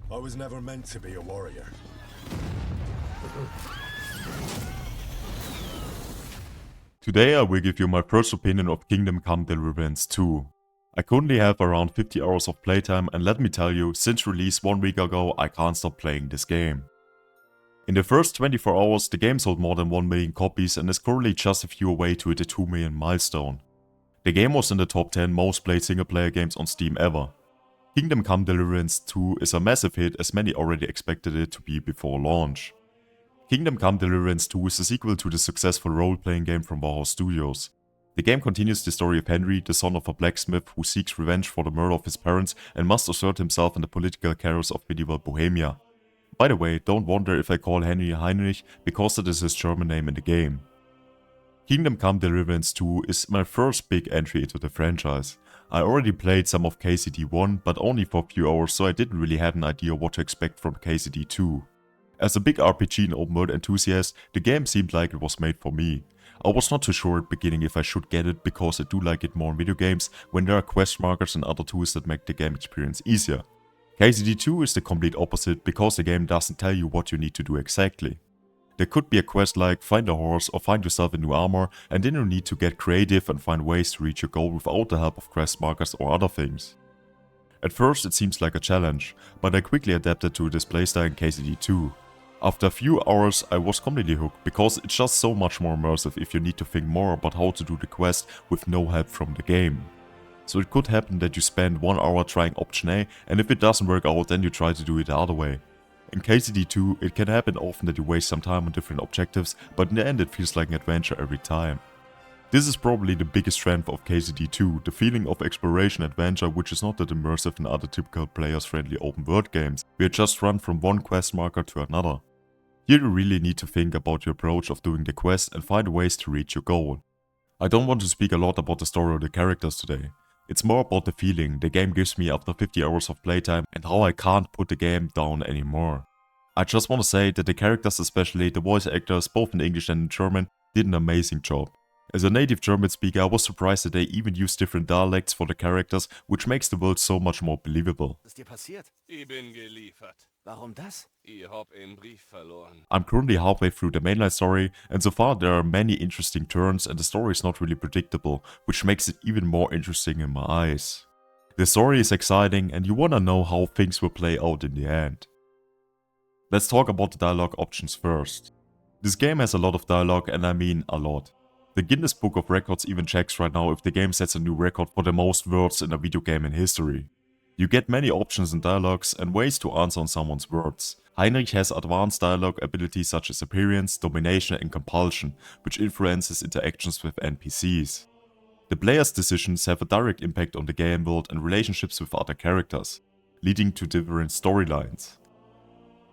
I was never meant to be a warrior. Today I will give you my first opinion of Kingdom Come Deliverance II. I currently have around 50 hours of playtime, and let me tell you, since release 1 week ago I can't stop playing this game. In the first 24 hours the game sold more than 1 million copies and is currently just a few away to hit the 2 million milestone. The game was in the top 10 most played single player games on Steam ever. Kingdom Come Deliverance II is a massive hit, as many already expected it to be before launch. Kingdom Come Deliverance II is a sequel to the successful role-playing game from Warhorse Studios. The game continues the story of Henry, the son of a blacksmith who seeks revenge for the murder of his parents and must assert himself in the political chaos of medieval Bohemia. By the way, don't wonder if I call Henry Heinrich, because that is his German name in the game. Kingdom Come Deliverance II is my first big entry into the franchise. I already played some of KCD1, but only for a few hours, so I didn't really have an idea what to expect from KCD2. As a big RPG and open world enthusiast, the game seemed like it was made for me. I was not too sure at the beginning if I should get it, because I do like it more in video games when there are quest markers and other tools that make the game experience easier. KCD2 is the complete opposite, because the game doesn't tell you what you need to do exactly. There could be a quest like find a horse or find yourself a new armor, and then you need to get creative and find ways to reach your goal without the help of quest markers or other things. At first it seems like a challenge, but I quickly adapted to this playstyle in KCD2. After a few hours I was completely hooked, because it's just so much more immersive if you need to think more about how to do the quest with no help from the game. So it could happen that you spend 1 hour trying option A, and if it doesn't work out then you try to do it the other way. In KCD2 it can happen often that you waste some time on different objectives, but in the end it feels like an adventure every time. This is probably the biggest strength of KCD2, the feeling of exploration adventure, which is not that immersive in other typical players friendly open world games, where you just run from one quest marker to another. Here you really need to think about your approach of doing the quest and find ways to reach your goal. I don't want to speak a lot about the story or the characters today. It's more about the feeling the game gives me after 50 hours of playtime and how I can't put the game down anymore. I just want to say that the characters, especially the voice actors both in English and in German, did an amazing job. As a native German speaker I was surprised that they even use different dialects for the characters, which makes the world so much more believable. Was ist dir passiert? Ich bin geliefert. Warum das? Ich hab einen Brief verloren. I'm currently halfway through the mainline story, and so far there are many interesting turns and the story is not really predictable, which makes it even more interesting in my eyes. The story is exciting and you wanna know how things will play out in the end. Let's talk about the dialogue options first. This game has a lot of dialogue, and I mean a lot. The Guinness Book of Records even checks right now if the game sets a new record for the most words in a video game in history. You get many options in dialogues and ways to answer on someone's words. Heinrich has advanced dialogue abilities such as appearance, domination and compulsion, which influences interactions with NPCs. The player's decisions have a direct impact on the game world and relationships with other characters, leading to different storylines.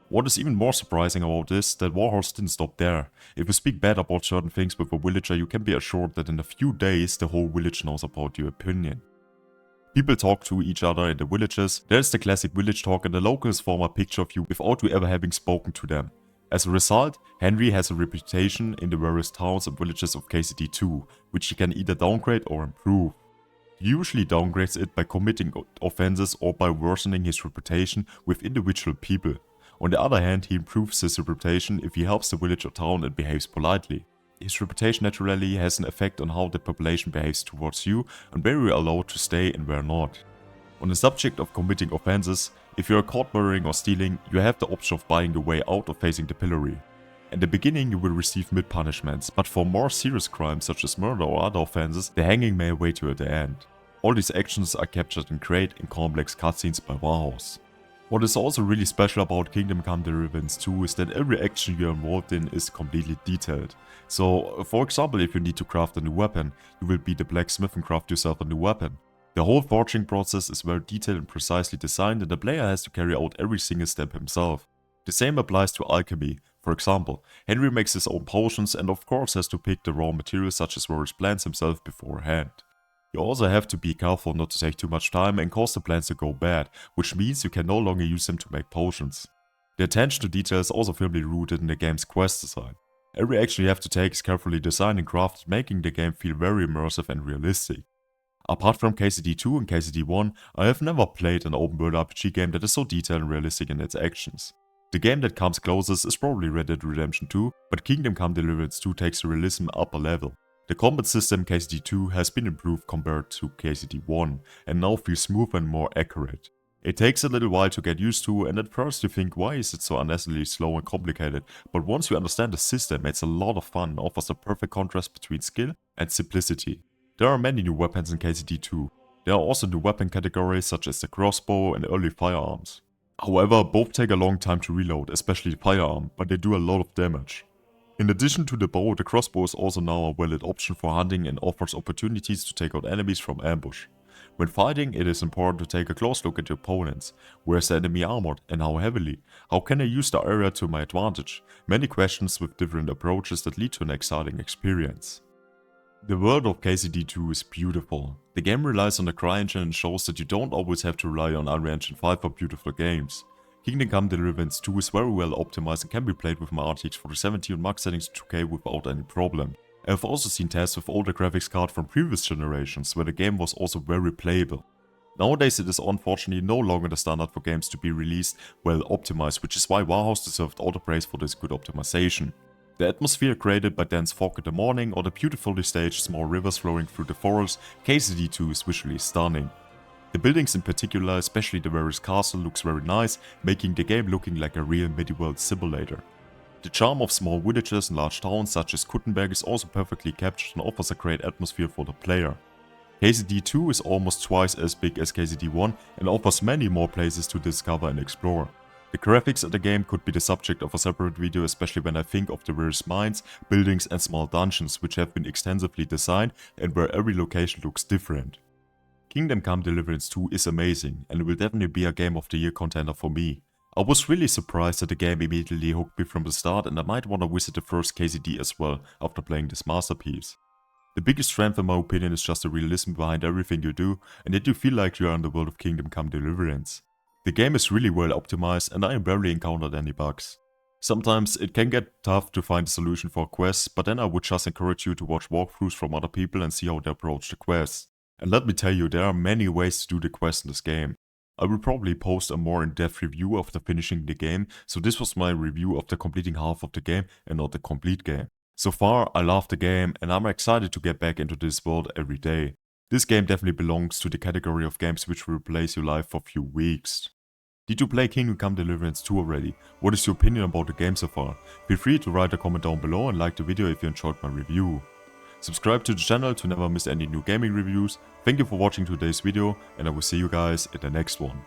What is even more surprising about this, that Warhorse didn't stop there. If you speak bad about certain things with a villager, you can be assured that in a few days the whole village knows about your opinion. People talk to each other in the villages, there's the classic village talk and the locals form a picture of you without you ever having spoken to them. As a result, Henry has a reputation in the various towns and villages of KCD2, which he can either downgrade or improve. He usually downgrades it by committing offenses or by worsening his reputation with individual people. On the other hand, he improves his reputation if he helps the village or town and behaves politely. His reputation naturally has an effect on how the population behaves towards you and where you are allowed to stay and where not. On the subject of committing offenses, if you are caught murdering or stealing, you have the option of buying your way out or facing the pillory. In the beginning you will receive mid punishments, but for more serious crimes such as murder or other offenses, the hanging may await you at the end. All these actions are captured in great and complex cutscenes by Warhorse. What is also really special about Kingdom Come Deliverance II is that every action you are involved in is completely detailed. So, for example, if you need to craft a new weapon, you will be the blacksmith and craft yourself a new weapon. The whole forging process is very detailed and precisely designed, and the player has to carry out every single step himself. The same applies to alchemy. For example, Henry makes his own potions and of course has to pick the raw materials such as various plants himself beforehand. You also have to be careful not to take too much time and cause the plants to go bad, which means you can no longer use them to make potions. The attention to detail is also firmly rooted in the game's quest design. Every action you have to take is carefully designed and crafted, making the game feel very immersive and realistic. Apart from KCD2 and KCD1, I have never played an open world RPG game that is so detailed and realistic in its actions. The game that comes closest is probably Red Dead Redemption 2, but Kingdom Come Deliverance 2 takes the realism up a level. The combat system KCD2 has been improved compared to KCD1 and now feels smoother and more accurate. It takes a little while to get used to, and at first you think why is it so unnecessarily slow and complicated, but once you understand the system it's a lot of fun and offers a perfect contrast between skill and simplicity. There are many new weapons in KCD2. There are also new weapon categories such as the crossbow and early firearms. However, both take a long time to reload, especially the firearm, but they do a lot of damage. In addition to the bow, the crossbow is also now a valid option for hunting and offers opportunities to take out enemies from ambush. When fighting, it is important to take a close look at your opponents. Where is the enemy armored and how heavily? How can I use the area to my advantage? Many questions with different approaches that lead to an exciting experience. The world of KCD2 is beautiful. The game relies on the CryEngine and shows that you don't always have to rely on Unreal Engine 5 for beautiful games. Kingdom Come Deliverance 2 is very well optimized and can be played with my RTX 4070 on max settings to 2K without any problem. I have also seen tests with older graphics cards from previous generations where the game was also very playable. Nowadays it is unfortunately no longer the standard for games to be released well optimized, which is why Warhouse deserved all the praise for this good optimization. The atmosphere created by dense fog in the morning or the beautifully staged small rivers flowing through the forest, KCD2 is visually stunning. The buildings in particular, especially the Varys castle, looks very nice, making the game looking like a real medieval simulator. The charm of small villages and large towns such as Kuttenberg is also perfectly captured and offers a great atmosphere for the player. KCD2 is almost twice as big as KCD1 and offers many more places to discover and explore. The graphics of the game could be the subject of a separate video, especially when I think of the various mines, buildings and small dungeons which have been extensively designed and where every location looks different. Kingdom Come Deliverance 2 is amazing and it will definitely be a Game of the Year contender for me. I was really surprised that the game immediately hooked me from the start and I might want to visit the first KCD as well after playing this masterpiece. The biggest strength in my opinion is just the realism behind everything you do and that you feel like you are in the world of Kingdom Come Deliverance. The game is really well optimized and I barely encountered any bugs. Sometimes it can get tough to find a solution for quests, but then I would just encourage you to watch walkthroughs from other people and see how they approach the quests. And let me tell you, there are many ways to do the quests in this game. I will probably post a more in-depth review after finishing the game, so this was my review of the completing half of the game and not the complete game. So far, I love the game and I'm excited to get back into this world every day. This game definitely belongs to the category of games which will replace your life for a few weeks. Did you play Kingdom Come Deliverance 2 already? What is your opinion about the game so far? Feel free to write a comment down below and like the video if you enjoyed my review. Subscribe to the channel to never miss any new gaming reviews. Thank you for watching today's video and I will see you guys in the next one.